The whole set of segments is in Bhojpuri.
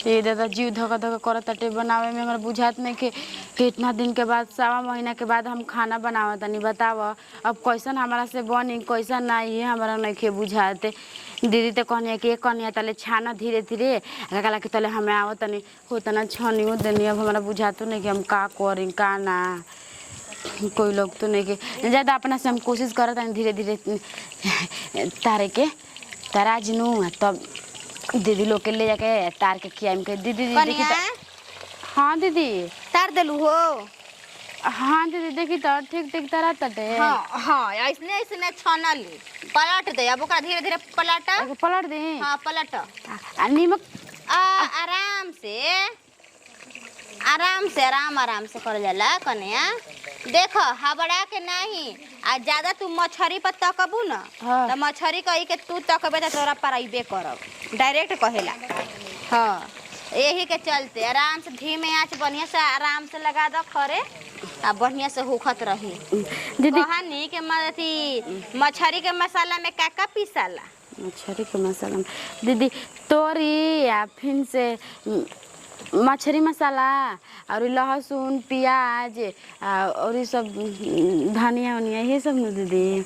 ये दादा जीव धोखा धोखा करत ताटे बनावे में हमरा बुझात नहीं कि इतना दिन के बाद 1.25 महीना के बाद हम खाना बनावत तनी बताव अब कैसन हमारा से बनी कैसन नहीं है हमारा नहीं के बुझाते। दीदी तो कहनी कि कनिया तले छाना धीरे धीरे कहला कि तले हमें आवत तनी होतना छनियो देनी अब हमारा बुझातो नहीं कि हम का करी का ना कोई लोग तो नहीं के ज़्यादा अपना से हम कोशिश करत तनी धीरे धीरे तारे के तराज नू तब दीदी लोग के ले जाके तार के खियाम के दीदी दीदी की हाँ दीदी तार देलू हो। हाँ दीदी देखी तो ठीक ठीक तरह तटे हाँ हाँ ऐसने ऐसने छानल पलट दे अब ओकरा धीरे धीरे पलट दे। हाँ पलट नीमक आराम से कर जाला कन्या देख हबड़ा के नहीं आ ज्यादा तू मछरी पर तकबू न तो मछरी कही के तू तकबे तो तोरा पराइबे करब डायरेक्ट कहेला। हाँ यही के चलते आराम से धीमे आंच बढ़िया से आराम से लगा दो खरे आ बढ़िया से होखत रही। दीदी कहानी के मछरी के मसाला में का पीसाला मछली के मसाला में दीदी तोरी या फिर से मछली मसाला और लहसुन प्याज और ये सब धनिया वनिया ये सब न दीदी।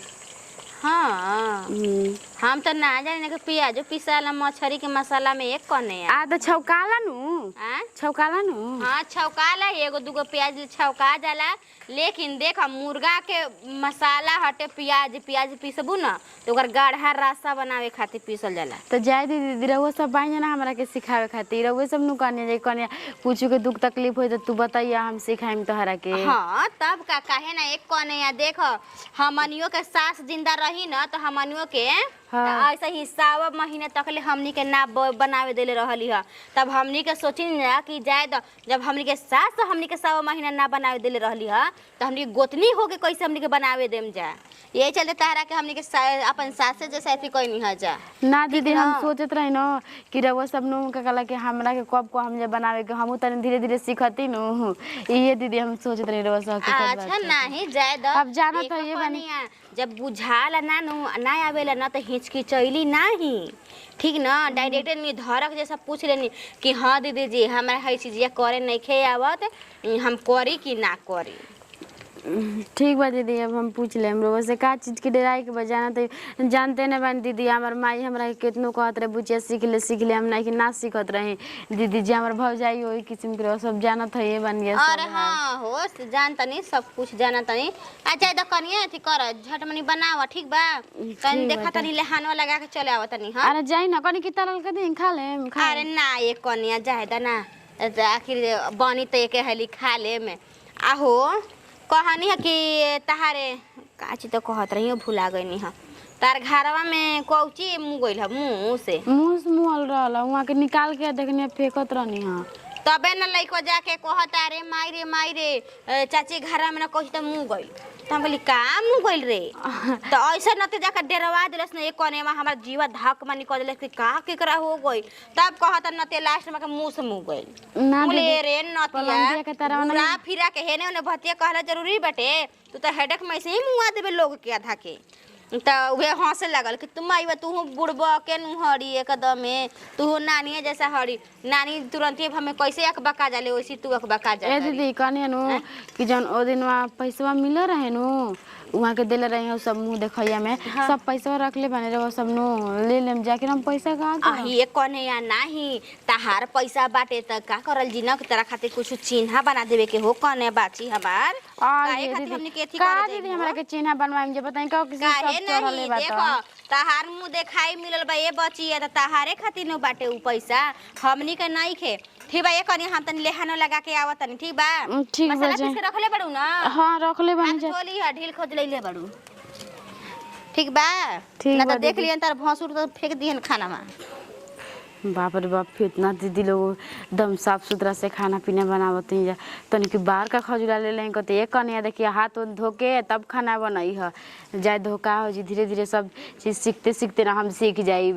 हाँ हम तो ना जाने कि प्याज पिसाला मछली के मसाला में एक कने तो छौकाला नु हाँ छौकाला एगो दूगो प्याज छौका जाला लेकिन देख मुर्गा के मसाला हटे प्याज पीसबू न तो ओकर गाढ़ा रास्ता बनावे खातिर पीसल जाला। तो जाए दीदी रउआ सब बाई ना हमरा के सिखावे खातिर रउआ सब नु कने जे कने कुछ के दुख तकलीफ होई तो तू बताइए हम सिखाइम तोहरा के। हाँ तब का काहे ना एक कने या देख हमनियो के सास जिंदा रही न तो हमनियो के ऐसा ही 1.25 महीने तक ले हमनी के ना बनावे देले रहली है तब हमनी के सोची ना कि जाए तो जब हमनी के सास तो हमनी के 1.25 महीना ना बनावे देले रहली है तो हमनी गोतनी हो के कैसे हमनी के बनावे देम जा यही चलते तहरा के हमनी के अपन सास से जैसे ऐसी कोई नहीं है जा ना दीदी हम सोचत रही न कि रउआ सब नु का कहला कि हमरा के कब को हम जे बनावे के हमहू तनी धीरे धीरे सीखती नु ये दीदी हम सोचत रही रउआ सब के। अच्छा नहीं जाए दो अब जानत है ये बनी जब बुझाला ना ना आवेला ना तो हिचकिचैली नहीं ठीक ना डायरेक्ट नहीं धरक जैसा पूछ लेनी कि हाँ दीदी जी हमारा हर चीज करे नहीं खे आवत हम करी कि ना करी। ठीक बा दीदी अब हम पूछ ले हमरो से का चीज के डराई के बजाना तो जानते न बन दीदी हमार माई हमरा के कितनो कहत रहे बुचिया सीख ले हम नहीं कि ना सीखत रहे दीदी जी हमार भौजाई ओई किस्म के सब जानत है ये बन गया। अरे हाँ हो जानता नहीं सब कुछ जानता नहीं अच्छा तो कनिए अथी कर झटमनी बनावा ठीक बा कनी देखा तनी लेहानवा लगा के चले आवत नहीं। हां अरे जाई ना कनी की तरल के दिन खा ले अरे ना ये कनिया जायदा ना आखिर बनी तो एक हेली खा ले में आहो कहानी है कि तहारे काची तो कहत रही हो भुला गई है तार घरवा में कौची मुँह गई है मुँह से मुँह रहल वहाँ के निकाल के देखने फेंकत रहनी है तबे न लइको जाके कहत अरे माई रे चाची घरवा में न कौची तो मुँह गई तो हम बोली का मुँह गई रे तो ऐसा नते जाकर डेरवा दिलस न एक कोने में हमारा जीवा धक में निकल दिलस कि का केकरा हो गई तब कहत नते लास्ट में के मुँह से मुँह गई ना बोले रे नतिया पूरा फिरा के हेने ओने भतिया कहला जरूरी बटे तू तो हेडेक में से ही मुँह देबे लोग के आधा के तो वे हंसे लगल कि तुम आई तू बुढ़बा के हड़ी एकदम तू नानी जैसा हड़ी नानी तुरंत हमें कैसे अकबका जाले वैसे तू अकबका जा दीदी कहनी नु कि जन ओ दिन पैसा मिल रहे नु वहाँ के दिले रहे सब मुँह देखैया में सब पैसा रख ले बने रहे सब नु ले लेम जाके हम पैसा कहाँ ये कने या नहीं तहार पैसा बाटे त का करल जी न तेरा खातिर कुछ चिन्हा बना देवे के हो कने बाची हमार काहे खातिर हमनी के एथी कर दीदी हमरा के चिन्हा बनवाई जे बताई का किसी सब चढ़ले बात देखो तहार मुँह देखाई मिलल बा ये बची है त तहारे खातिर न बाटे उ पैसा हमनी के नहीं खे ठीक बा ये कनी हम तनी लेहानो लगा के आवत तनी ठीक बा ठीक बा मसाला पीस के रखले बड़ू ना हां रखले बन जा खोली है ढील खोज ले बड़ू ठीक बा ना तो देख लियन तार भौंसुर तो फेंक दिहन खाना में बाप रे बाप इतना दीदी लोग एकदम साफ सुथरा से खाना पीना बनावत हैं तनी कि बाहर का खजुला ले लें कहते एक कनिया देखिए हाथ धो के तब खाना बनाई है जाए धोखा हो जी धीरे धीरे सब चीज़ सीखते सीखते ना हम सीख जाई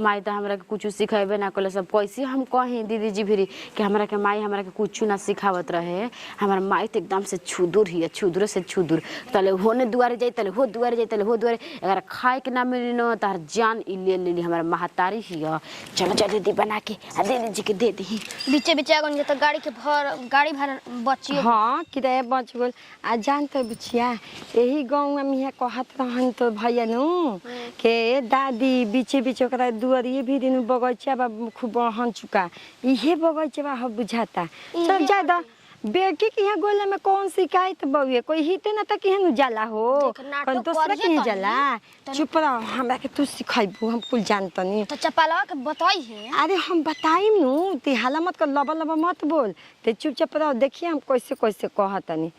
माई तो हमरा के कुछ सिखेबे ना कल सब कैसे हम कहें दीदी जी भी कि हमरा के माई हमरा के कुछ ना सिखावत रहे हमारा माई तो एकदम से छुदुर ही है छुदुर से छुदुर तले होने दुआरे जाए तले हो दुआरे जाए तले हो दुआरे अगर खाए के ना मिली न तार जान ले ली हमारा महतारी ही है चल जल्दी दी बना के आ दीदी जी के दे दी। बीचे बीचे आगन तो गाड़ी भाड़ा बचियो। हाँ किराया बच गल। आ जान तो बुचिया यही गाँव में यहाँ कहत रहन तो भैया नु के दादी बीचे बीचे ओकरा दुआरिये भी दिन बगैचा बा खूब बढ़न चुका इहे बगैचा बा हम बुझाता। चल ज्यादा बेटी के यहाँ गोला में कौन शिकायत बउए कोई हिते ना तक यहाँ जाला हो कौन दूसरा के यहाँ जाला। चुप रहो हमरा के तू सिखाइबू हम कुल जानतनी। तो चपलवा के बताई है। अरे हम बताइम नु ते हाला मत कर लबा लबा मत बोल ते चुपचाप रहो देखिए हम कैसे कैसे कहतनी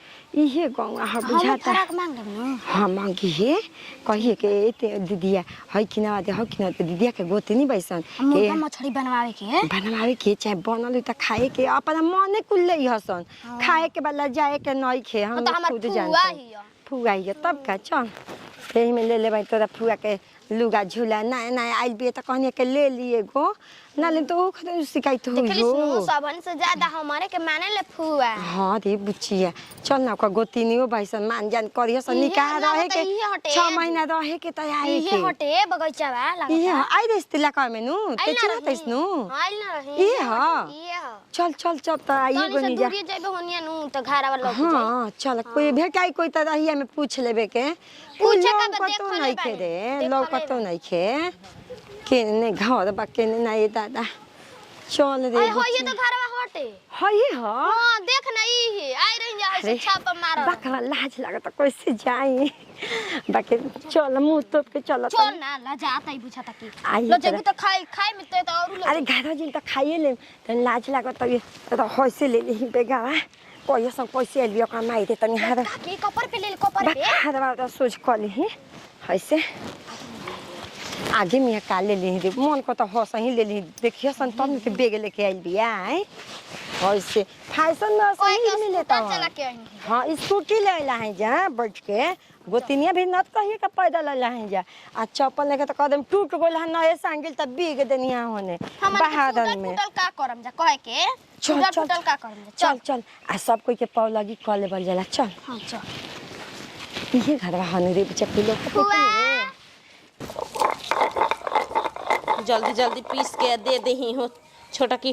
इहे गाँव हा बुझाता। हाँ मांगी है कहिए के ते दीदिया है कि ना दे हो कि ना दीदिया के गोतनी बैसन के मछली बनवावे के चाहे बनल त खाए के अपना मने कुल ले हसन खाए के वाला जाए के नहीं खे हम खुद जानते फुआ ही तब का चल यही में ले ले तोरा फुआ के लुगा झूला नया नया आइल भी तो कहनी के ले लिए गो ना ले तो शिकायत हुई हो सबन से ज्यादा हमारे के माने ले फुआ। हाँ रे बुचिया चल ना का गोतिनियो भाईसन मान जान करियो सन निकाह रहे के 6 महीना रहे के तैयारी ये हटे बगैचा बा लगता ये आई देस्ती लका में नु ते चिन्हतैस नु आइल ना रही ये हां चल चल चल त आइए बनी जा जेबे होनिया नु त घरवा लग हां चल कोई भेटाई कोई त रहिया में पूछ लेबे के पूछे का देखो नहीं खे रे लौकतो नहीं खे केने घर बा केने नहीं दादा चल रे अरे हो ये तो घरवा हटे हई ह हां देख ना ई है आई रही जा ऐसे छापा मार बकरा लाज लागत कैसे जाई बाकी चल मुंह तोप के चल चल ना लजाता ही बुझाता की आई लो जब तो खाए में तो और अरे घर जिन त खाइए ले त लाज लागत त होइसे ले ली बेगावा कोई सब पैसे एलियो कमाई दे तनी हार के कपर पे ले कपर पे हारवा त सोच कली ही ऐसे आगे मिया काल ले ली मन को तो हंस ही ले ली देखिए सन तब के बेग लेके आइल बिया है ऐसे फैशन में सही मिलेता चला के आई हां स्कूटी ले ला है जा बैठ के गोतिनिया भी नत कहिए का पैदल ला है जा आ चप्पल लेके तो कदम टूट गेल है नए सांगिल त बीग देनिया होने बहादन में टूटल का करम जा कहे के टूटल का करम जा चल चल आ सब कोई के पाव लगी कॉले बल जाला चल हां चल ये घरवा हने रे बच्चा लोग जल्दी जल्दी पीस के दे दे ही हो छोटा की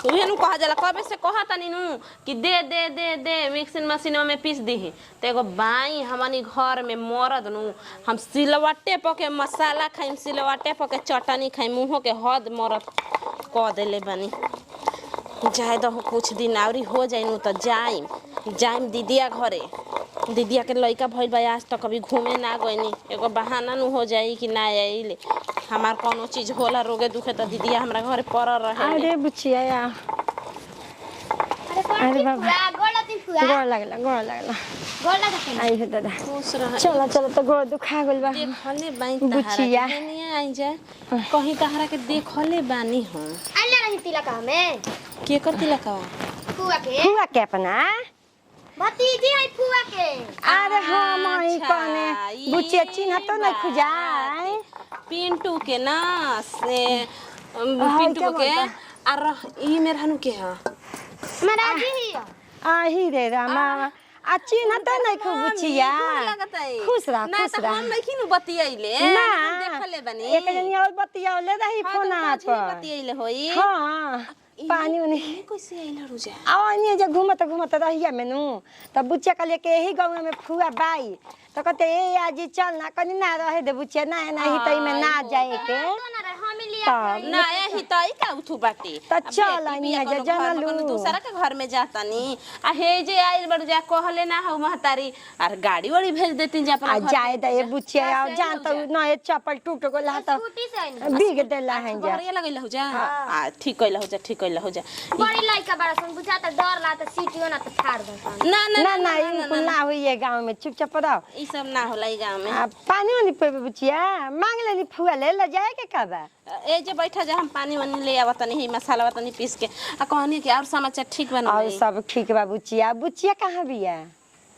उहे नु कहा जाला कबे से कहा तनी नु कि दे दे दे दे मिक्सिंग मशीन में पीस दी तो एगो बाई हमनी घर में मरद नु हम सिलवट्टे पके मसाला खाइम सिलवट्टे पके चटनी खाइम मुंह के हद मरद क देले बनी जाए दो कुछ दिन आवरी हो जाई नु त जाइम दीदिया घरे दीदिया के लइका भइल बा आज तक कभी घूमे ना गइनी एगो बहाना नु हो जाई कि ना आइले हमार कोनो चीज होला रोगे दुखे त दीदिया हमरा घरे पर रहे। अरे बुचिया या अरे बाबा गोलती फुआ गोड़ लागला गोला का आई हो दादा खुश रह चलो चलो तो गोड़ दुखा गेल बा देखले बाई बुचिया तहरा आई जा कहीं तहरा के देखले बानी हम आइला रही तिलका में के कर तिलका फुआ के हुआ के अपना भतीजी है फुआ के अरे हाँ माई कने बुचिया चिन्ह तो नहीं खुजाए पिंटू के ना से पिंटू के और ई मेरा के है मेरा जी ही आही रे रामा आ चिन्ह तो नहीं खूब बुचिया खुश रह ना त हम नहीं नु बतियैले ना देखले बनी एक जनी और बतियाले रही फोन पर बतियैले होई हां पानी उनी कैसे आइला रुजा आवानी जे घूमत घूमत रहिया मेनू तब बुचिया कहले के यही गांव में फुआ बाई तो कहते ए आज चल ना कनी ना रहे दे बुचिया ना नहीं तई में ना जाए के तब ना यही तई का उठू बाटी त चल अनिया जे जानलू दूसरा के घर में जातानी आ हे जे आइल बड़ जा कहले ना हो महतारी और गाड़ी वाड़ी भेज देती जा आ जाए दे ए बुचिया आ जान तो ना ए चप्पल टूट गेल हा तो बिग देला है जा बढ़िया लगैला हो जा आ ठीक कइला हो जा ठीक कइला हो जा बड़ी लइका बड़ा सुन बुझाता डर ला त सीटियो ना त फाड़ दे ना ना ना इनको ना हुई है गांव में चुपचाप रहो ई सब ना होला ई गांव में आ पानी वाली पे बुचिया मांग लेनी फुआ ले जाए के का बा ए जे बैठा जा हम पानी वानी ले आवत नहीं मसाला वातनी पीस के आ कहनी कि और समाचार ठीक बन और सब ठीक बा बुचिया बुचिया कहां बिया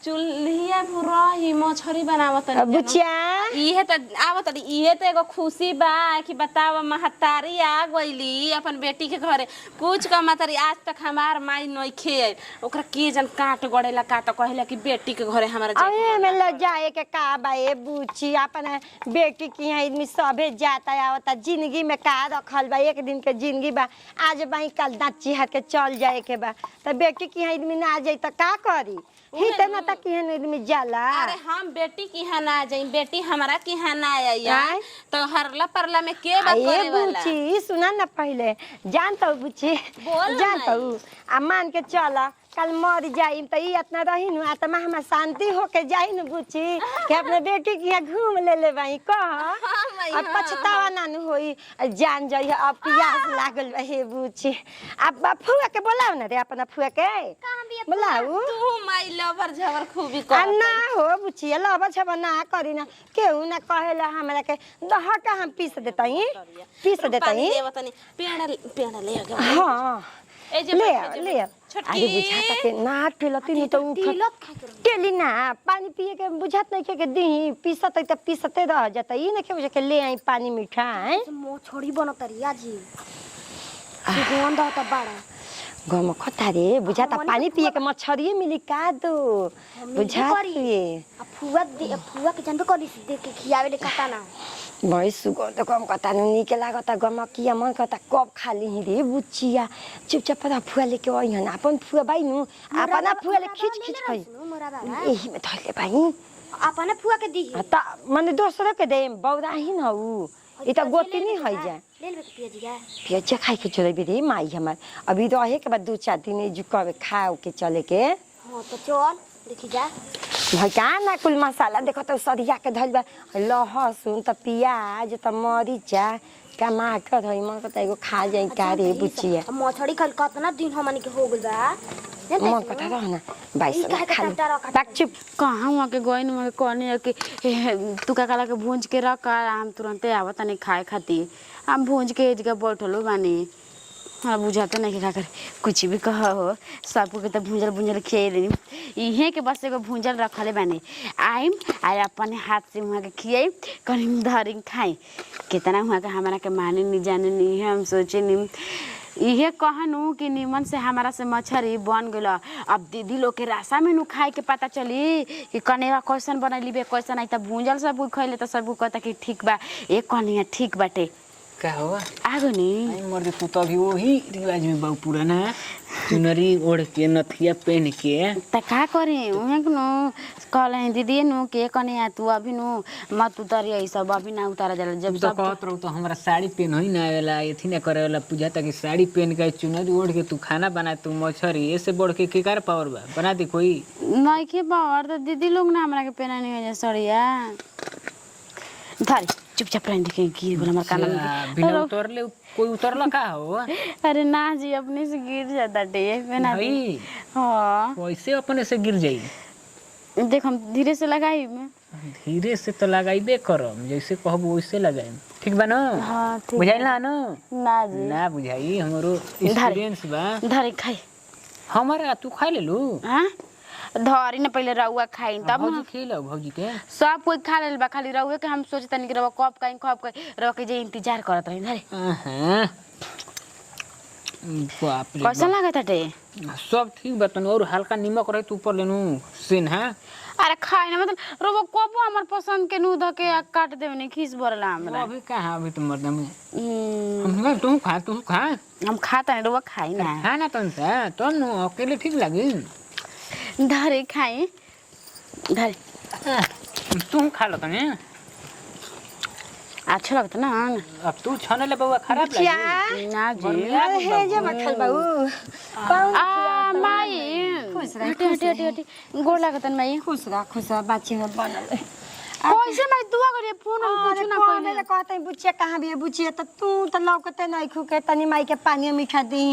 चूल्हिया रही मछरी बनावत बुचिया इहे त आवत इहे त एगो खुशी बा कि बताव महतारी आ गईली अपन बेटी के घरे कुछ का महतारी आज तक हमार माई नइखे आइल ओकरा के जन काट गड़ेला का त कहेला कि बेटी के घरे हमारा अरे में ल जाए के का बा ए बुची अपन बेटी की यहाँ आदमी सभे जाता आवता जिंदगी में का रखल बा एक दिन के जिंदगी बा आज बाई कल नाची हाथ के चल जाए के बा त बेटी की यहाँ आदमी ना जाई त का करी ही त ना त की आदमी जाला। अरे हम बेटी की यहाँ ना जाई बेटी हमारा की यहाँ ना आई तो हरला परला में के बात करे वाला बुची सुना ना पहले जानता बुची जानता आ मान के चला कल मर जाई त ई इतना रही नु आत्मा हम शांति होके जाई न बुची कि अपने बेटी के घूम ले भाई कह अब पछतावा ना न होई जान जाई अब प्यास लागल रहे बुची अब फुआ के बोलाओ ना रे अपना फुआ के बोलाऊ तू माई लवर झवर खूबी कर ना हो बुची लवर झवर ना करी ना केहू ना कहेला हमरा के दह का हम पीस देतई पेड़ ले आ गया हां ए जे ले अरे बुझाता के ना ठेलती नहीं तो टेली ना पानी पिए के बुझात नहीं के दी पीसत त पीसते रह जाता ई ना के बुझा के ले आई पानी मीठा है मो छोड़ी बनतरिया जी सुगंध होता बड़ा गम खता रे बुझाता पानी पिए के मछरिए मिली का दो बुझाती अब फुआ के जानबे करी देख के खियावे ले कता ना भाई सुगंध कम कता निके लागता गम किया मन कता कब खाली ही रे बुचिया चुपचाप पता फुआ लेके आई हन अपन फुआ भाई नु अपना फुआ ले खींच खाई एही में धले भाई अपना फुआ के दी त माने दोसर के दे बौरा ही न उ ई त गोती नहीं है जा ले ले पियाजी का पियाजी खाई के चले भी रे माई हमर अभी रहे के बाद 2-4 दिन जुकावे खाओ के चले के हां तो चल देखी जा भाई का ना कुल मसाला देखो तो सरिया के धइल बा लहसुन त प्याज त मरीचा टमाटर है मन त एगो खा जाई का रे बुचिया मछड़ी खल कितना दिन हमनी के हो गइल बा मन कथा रहना बाइस खा चुप कहाँ वहाँ के गई वहाँ के कहने कि तू का काला के भूंज के रख हम तुरंते आवत नहीं खाए खाती हम भूंज के जगह बैठलो बानी हाँ बुझाते नहीं खा कर कुछ भी कह हो सबको के तो भूंजल भूंजल खिया देनी इहे के बस एगो भूंजल रखले बानी आइम आए अपने हाथ से वहाँ के खियाई कहीं धरी खाई कितना वहाँ के हमारा के माने नहीं जाने नहीं है हम सोचे नहीं इहे कहनु कि निमन से हमारा से मछरी बन गल अब दीदी लोग के रास्ता में नु खाए के पता चली कि कनेवा कैसन बनैली बे कैसन आई त भूंजल सब खैले त सब कहता कि ठीक बा एक कनिया ठीक बाटे का हो आगो नी मर्द तू तो अभी वही रिवाज में बहु पुराना चुनरी ओढ़ के नथिया पहन के त का करी उहे नु कहले दीदी नु के कनिया तू अभी नु मत उतर ई सब अभी ना उतारा जाला जब तो सब कहत रहू तो हमरा साड़ी पहन ही ना आवेला एथी ना करे वाला पूजा तक साड़ी पहन के चुनरी ओढ़ के तू खाना बना तू मछरी ऐसे बढ़ के कर पावर बा बना दी कोई नहीं के बावर त दीदी लोग ना हमरा के पहना नहीं हो सड़िया धरी चुपचाप रह देखे गिर बोला हमार कान में बिना उतरले कोई उतरला का हो अरे ना जी अपने से गिर जाता डे पहना दी भाई हाँ कैसे अपने से गिर जाई देख हम धीरे से लगाई में धीरे से तो लगाइबे करम जैसे कहबो वैसे लगाएम ठीक बा ना हाँ ठीक बुझाइल ना ना जी ना बुझाई हमरो एक्सपीरियंस बा धरी खाई हमारा तू खा ले लू हाँ धरी न पहले रउआ खाई तब भौजी खिलाओ भौजी के सब कोई खा लेल बा खाली रउए के हम सोचता नहीं कि रउआ कब खाई रउआ के जे इंतजार करत रही धरी हां बाप रे कैसा लागत हटे सब ठीक बा तनी और हल्का नमक रहे तू ऊपर लेनु सेन हां अरे खाई ना मतलब रउआ कबो हमर पसंद के नु धके काट देवे नहीं खीस भरला हमरा अभी कहां अभी तो मर्द में हम तू खा हम खाता नहीं रउआ खाई ना खाना तन से तन अकेले ठीक लागी धरे खाई धरे तू खा लो तने अच्छा लगता ना अब तू छने ले बउआ खराब लागी ना जी अरे हे जे मखल बाऊ आ माई हटी गोड़ लागतन माई खुश रह बाची में बनल कैसे माई दुआ करे फोन हम कुछ ना कहले कहते बुचिया कहां भी बुचिया त तू त लौकते नहीं खुके तनी माई के पानी मीठा दी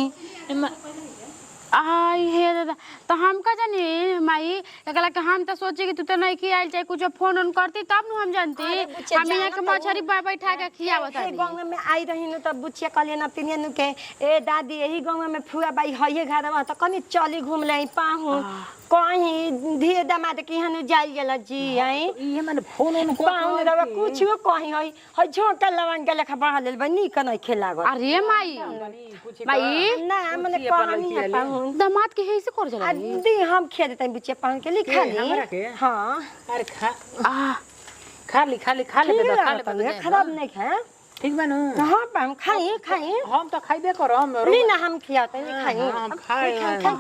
आई हे दादा तो हम का जानी माई एकला के हम तो सोचे कि तू तो नहीं खियाल चाहे कुछ फोन ऑन करती तब न हम जानती हम यहाँ के मछरी बैठा के खियावत ए गांव में आई रही न त बुचिया कहले न तिनिया नु के ए दादी यही गांव में फुआ बाई हइए घरवा त कनी चली घूम ले पाहु कहीं धीरे दामाद के यहाँ जाई गेल जी आई ये माने फोन ऑन पाहु रवा कुछ कहीं हई झोंका लवन के लेखा बढ़ा लेल बनी कनै खेला गो अरे माई माई ना मने कहानी है पाहु दामाद के ऐसे कर जला दी हम खिया देते बुचिया पाहु के लिखा ली हमरा के हां अरे आ खा ली खराब नहीं है ठीक बानू हां पाहु खाई हम तो खाइबे करम नहीं ना हम खियाते नहीं खाई हम खाए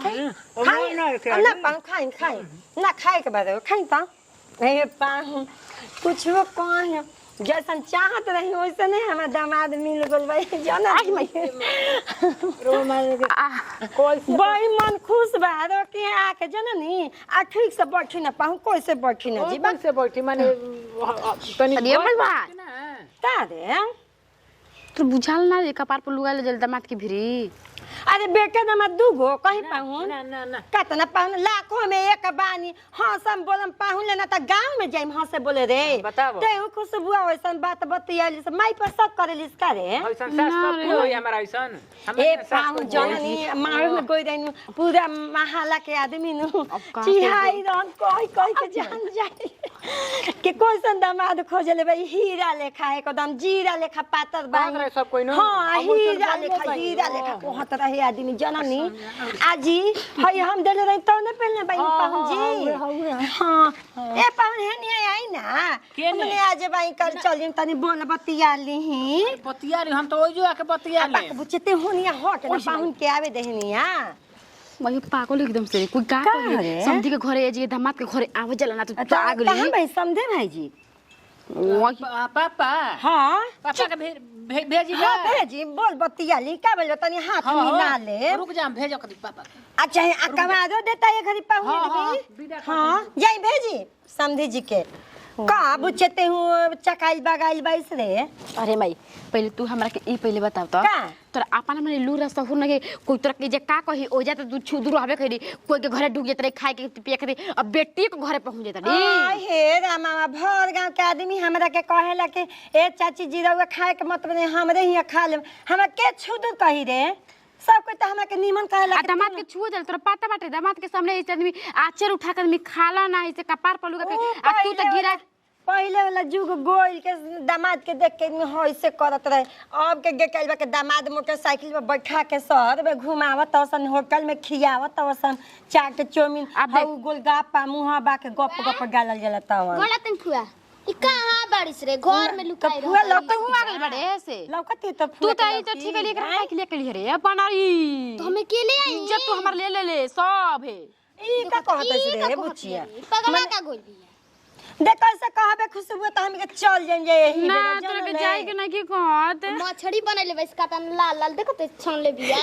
खाई ना पाऊँ खाई ना खाए के बाद खाई तो ए पाऊँ कुछ वो कौन जैसन चाहत रही वैसे नहीं हमारा दामाद मिल गल भाई जाना बड़ी मन खुश बा रो के आके जननी आ ठीक से बैठी ना पाऊँ कोई से बैठी ना जीवन से बैठी माने तनी अरे बलवा ता दे तो बुझाल ना रे कपार पर लुगा ले जल दामाद के भिरी अरे बेटा दामाद दूगो कहीं पाऊँ ना कतना पाहुन लाखों में एक बानी हंसम बोलम पाहुन लेना त गांव में जाइम हंसे बोले रे बताओ ते खुशबुआ वैसन बात बतियाली से माई पर सब करेलिस का रे ऐसन सास सब होई हमरा ऐसन ए पाहुन जननी मारू में गई रहनु पूरा महाला के आदमी नु चिहाई रन कोई के जान जाए के कोइसन दामाद खोजले भाई हीरा लेखा एकदम जीरा लेखा पातर बाई सब कोई न हां हीरा लेखा कहत रहे आदमी जननी आजी हई हम देले रही तो न पहले भाई पाहुन जी हां ए पाहुन है नहीं आई ना हमने आज भाई कल चलिम तनी बोल बतिया लीही बतिया रे हम तो ओइ जो आके बतिया ले बुझते होनिया हट ना पाहुन के आवे देहनिया वही पागल एकदम से कोई का करे समझी के घरे ए जी दामाद के घरे आवे जला ना तो आग ली कहां भाई समझे भाई जी पापा हां पापा के भेजी हां भेजी बोल बतिया ली का बोल तनी हाथ मिला ले रुक जा भेजो कदी पापा अच्छा अकवा दो देता है घरी पाहुन हां जाई भेजी समझी जी के का बुझते हूं चकाइल बगाइल बाइस रे अरे माई पहले तू हमरा के ई पहले बताव तो का तोर आपन हमने लू रास्ता हो न कोई तोरा के जे का कही ओ जात दूध छू दूर हवे खरी कोई के घरे डूब जत रे खाए के पिए के अब बेटी के घरे पहुंच जत रे हे रामा भर गांव के आदमी हमरा के कहेला के ए चाची जी रउआ खाए के मतलब नहीं हमरे हिया खा ले हमरा के छू दूर कही रे सब कोई तो हमरा के नीमन कहेला दामाद के छू दल तोरा पता बाटे दामाद के सामने एक आदमी आचर उठा कर मी खाला ना है से कपार पर लुगा के आ तू तो गिरा पहले वाला जुग गोइल के दामाद के देख के होइसे करत रहे अब के गेकलबा के दामाद मोटरसाइकिल पे बैठा के शहर में घुमावत औसन होटल में खियावत औसन चाट चौमिन हाउ गोलगप्पा मुहाबा के गप गालल जाला तवन गलतन फुआ ई कहां बारिश रे घर में लुकाई फुआ लौका हुआ गल बड़े से लौकती तो तू तो ई तो ठीक है लेकर खाए के लिए के रे बनाई तो हमें के ले आई इज्जत तू हमर ले सब है ई का कहत रे बुचिया पगला का गोल बिया देखो से कहबे खुशबू त हम के चल जाइन जे यही ना तोरा के जाए के ना की कहत मछली बनैले बस का तन लाल लाल देखो ते छन ले बिया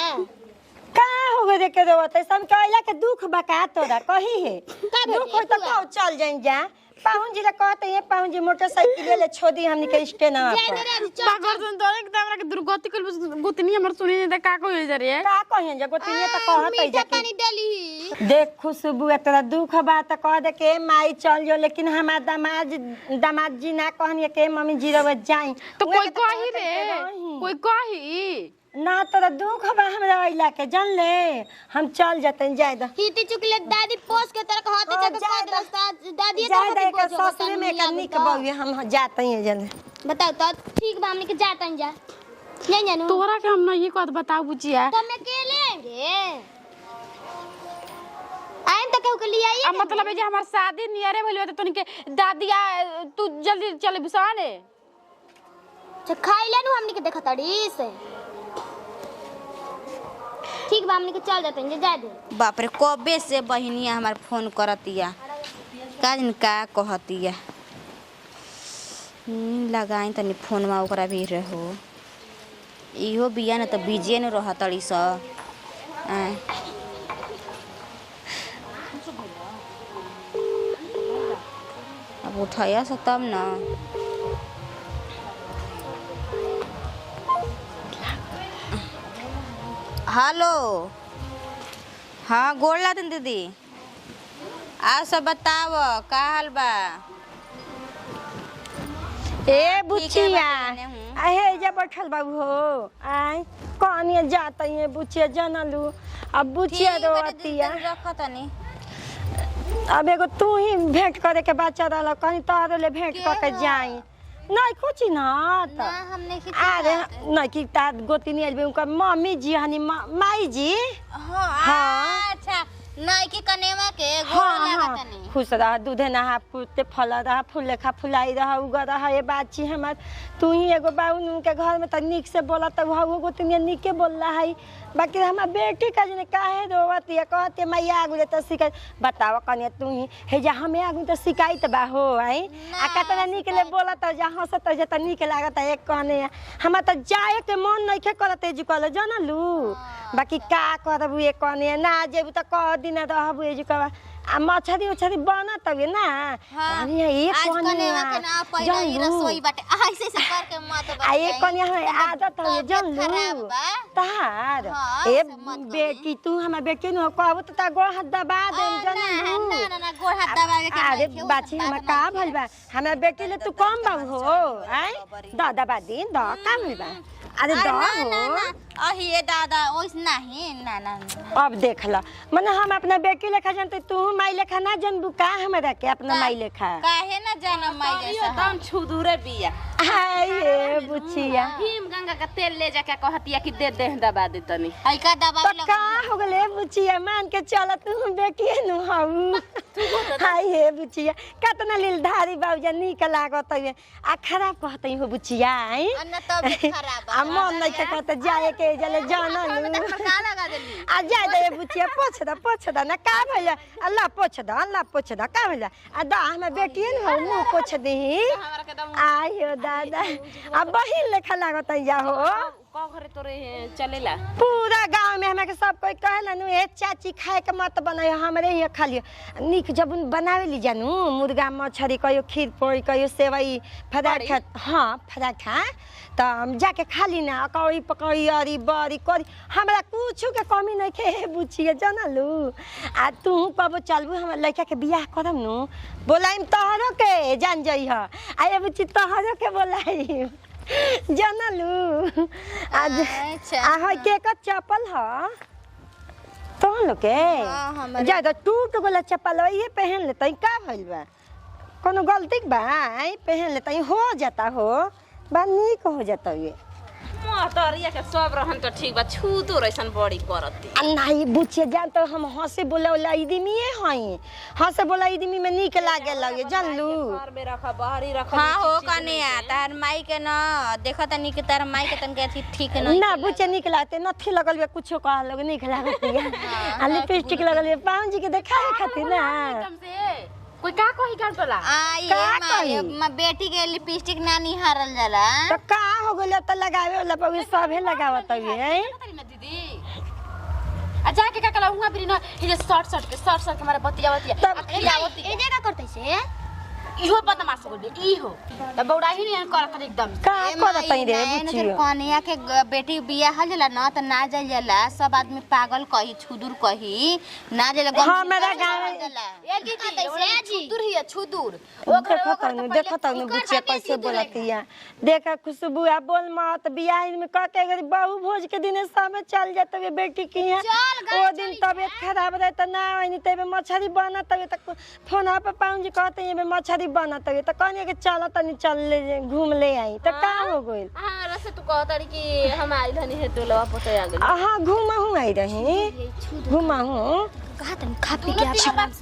का हो गए देखे रोते सब कहला के दुख बका तोरा कही है दुख हो त कहो चल जाइन जा पाहुन जी ला कहते ये पाहुन जी मोटरसाइकिल ले छोड़ी हमनी के स्टेशन पागल सुन तोरे के हमरा के दुर्गति कल गुतनी हमर सुनी त का कहो जा रे का कहिन जा गोतिनी त कहत है जा पानी डाली देख खुशबू तेरा दुख बा त कह दे के माई चल जो लेकिन हमार दामाद जी ना कहनी के मम्मी जी रव जाई तो कोई कही रे कोई कही ना तोरा दुख बा हमरा आइला के जान ले हम चल जतन जाय द हिती चुकले दादी पोस के तरह हाथ चक कह दलस्ता दादी जाय द के ससुर में का निक बउए हम जाते हैं जन बताओ तो ठीक बा हमनी के जातन जा नहीं जानू तोरा के हम ना ये बात बताओ बुचिया तो मैं अकेले आएंगे आएं तो कहू के लिए आइए अब मतलब है जे हमार शादी नियरे भइल त तनी के दादिया तू जल्दी चले बिसाने छ खाइले नु हमनी के देखतड़ी से ठीक बा हमनी के चल जाते हैं जा दे बाप रे कबे से बहिनिया हमार फोन करतिया काजन का कहतिया लगाई तनी फोनवा ओकरा भी रहो इहो बिया न त बिजे न रहतड़ी स अब उठाया से तब न हेलो हाँ गोड़ लातन दीदी। आप सब बताव का हाल बा? ए बुचिया बतैने हूँ। आहे जा बैठल बाबू हो आय कहानिया जाता है बुचिया जानलू अब बुचिया रोवतिया रखतनी अब एगो तू ही भेंट करे के बच्चा रहल कहीं तोहरे ले भेंट कर के जाई नहीं कुछ ना ना हमने की अरे नहीं कि तार गोती नहीं आइल उनका मम्मी जी हनी माई जी हाँ अच्छा नहीं की कनेवा के गोड़ हाँ लागतनी। खुश रह दूधे नहा फूटे फल रहा फूल लेखा फुलाई रहा उगा रहा ये बाची हमार तू ही एगो बाउन उनके घर में तो निक से बोला तब वो गोतनिया निके बोल रहा है बाकी हमार बेटी का जने काहे रोवत है कहते मैया आगु तो शिकायत बताओ कनिया तू ही हे जा हमें आगु तो शिकायत बा हो आई आ कतना निक ले बोला तो जहां से तो जता निक लागत है एक कहने हमार तो जाए के मन नहीं के करते जी कहले जानलू बाकी का करबू एक कहने ना जेबू तो कह दिन रहबू ए जी कहबा आ मछरी उछरी बनत तबे ना अरे ये आज कनेवा के ना पहले ही रसोई बाटे ऐसे से कर के मत आ ये कनिया आदत है जानलू तार ए बेटी तू हमार बेटी न कहबू तो ता गोड़ हाथ दबा दे जानलू ना गोड़ हाथ दबावे के अरे बाची हम का भइल बा हमार बेटी ले तू कम बाबू हो आय दबा दी द का भइल बा अरे द हो अही ये दादा ओइस नहीं ना ना अब देख ला मने हम अपना बेटी लेखा जानते तू माई लेखा ना जानबू का हमरा के अपना माई लेखा काहे ना जाना माई जैसा एकदम छुदूरे बिया। हाय ये बुचिया हिम गंगा का तेल ले जाके कहतिया कि दे दे दबा दे तनी। हई का तो दबावे का हो गले बुचिया मान के चल तू बेटी नु हऊ हाय हे बुचिया कतना लील धारी बाबूजा निक लागत है आ खराब कहतई हो बुचिया आई अन्ना तब खराब आ मन नहीं के कहत जाए के जले जानलू का लगा देली आ जाए दे बुचिया पोछ दा ना का भइला अल्लाह पोछ दा का भइला आ दा हमें बेटी न हो मुंह पोछ देही हमरा के दम आयो दादा अब बहिन लेखा लागत है हो का घरे तोरे चलेला। पूरा गांव में हमें सब कोई कहेला नु ए चाची खाए के मत बनायो हमरे ये खा लियो निक जब बनावे ली जानू मुर्गा मछरी कयो खीर पूरी कयो सेवई पराठा हां पराठा त हम जाके खा ली ना कौड़ी पकौड़ी अरी बरी करी हमरा कुछु के कमी नहीं के बुझिए जानलू आ तू कब चलबू हम लड़का के बियाह करम नु बोलाइम तोहरो के जान जई ह आ बुची तोहरो के बोलाई जानलू आज अच्छा आ है के का चप्पल ह तो लोग के जा तो टूट गला चप्पल ये पहन लेतई का भइल बा कोनो गलती बा आई पहन लेतई हो जाता हो बा निक हो जाता ये मोहतरिया के सब रहन तो ठीक बा छूतो रैसन बड़ी करती। आ नहीं बुझे जान तो हम हंसे बोला वाला इदमीए हई हंसे बोला इदमी में निक लागे लगे जानलू घर में रखा बाहरी रखा हां हो कने तार माई के ना देखत नहीं कि तार माई के तन के अथी ठीक नहीं ना बुझे निक लागते नथी लगल बे कुछो कह लगे निक लागत आ लिपस्टिक लगल बे पाउन जी के देखावे खातिर ना कोई का कही कर तोला आ ये माई बेटी के लिपस्टिक ना निहारल जाला तो का हो गले त लगावे वाला पवे सबे लगावत है दीदी आ जाके का कला हुआ बिना ये शॉर्ट के हमारे बतिया तब ए जगह करते से इहो बदमाश हो गई इहो त बौड़ा ही नहीं करत एकदम का करत रे बुचियो कनिया के बेटी बियाह जाला ना त ना जाइल जाला सब आदमी पागल कही छुदूर कही ना जाला हमरा गाँव ए दीदी छुदूर ही है छुदूर देखत न बुचिया कैसे बोलतिया देखा खुशबू आ बोल मत बियाह में कह के अगर बहू भोज के दिन सब चल जाते बेटी की है ओ दिन तबियत खराब रहे त ना आइनी तबे मछरी बनत तबे त फोन पे पाउन जी कहते हैं मछरी बनत है तो कहने के चल तनी चल ले घूम ले आई तो का हो गइल हां रसे तू कहतरी कि हम आइल हनी हे तोलवा पते आ गेल हां घूमहू आई रही घूमहू कहा तन खा पी के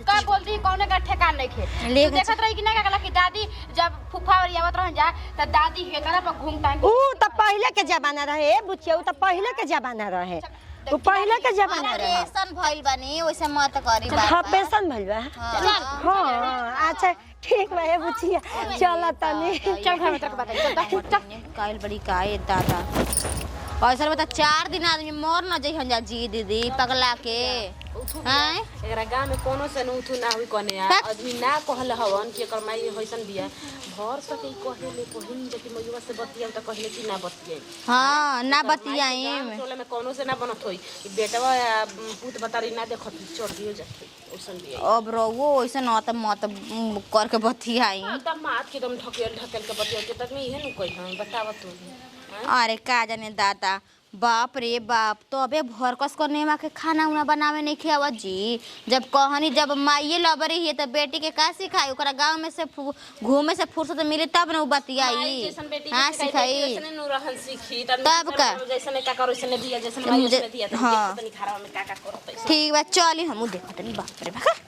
का बोलती कौने का ठेकान नहीं खे देखत रही कि ना कहला कि दादी जब फुफा और आवत रहन जा त दादी हेकरा पर घूमता ऊ त पहले के जमाना रहे बुचिया ऊ त पहले के जमाना रहे ऊ पहले के जमाना रहे पेशन भइल बानी ओइसे मत करी बात हां पेशन भइल बा हां अच्छा ठीक बा ए बुचिया चल तनी चल घर में तक बताई काइल बड़ी काए दादा ऐसा बता 4 दिन आदमी मर न जइहन जा जी दीदी पगला के हैं एकरा गांव में कोनो से उठू ना हुई कने आदमी ना कहल हवन कि एकर माई होइसन बिया भर सके कहे ले कोहिन जे कि मयुवा से बतिया त कहले कि ना बतिया हां ना बतियाएम टोले में कोनो से ना बनत होई कि बेटवा पूत बतारी ना देखत चढ़ दियो जाते ओसन बिया अब रहो ऐसे न त मत करके बतियाई तब मात के तुम ढकेल ढकेल के बतिया के तक में इहे न कहि हम बताव तू अरे का जाने दादा बाप रे बाप तो अबे भरकस को नेमा के खाना उना बनावे नहीं खियावा जी जब कहनी जब माइये लबरी है तो बेटी के का सिखाई ओकरा गांव में से घूमे से फुर्सत मिले तब न बतियाई हां सिखाई जैसे नु रहन सीखी तब का जैसे का करो जैसे दिया जैसे माई जैसे दिया त हाँ। तनी खारा में का करत ठीक बा चली हम देखत नहीं बाप रे बाप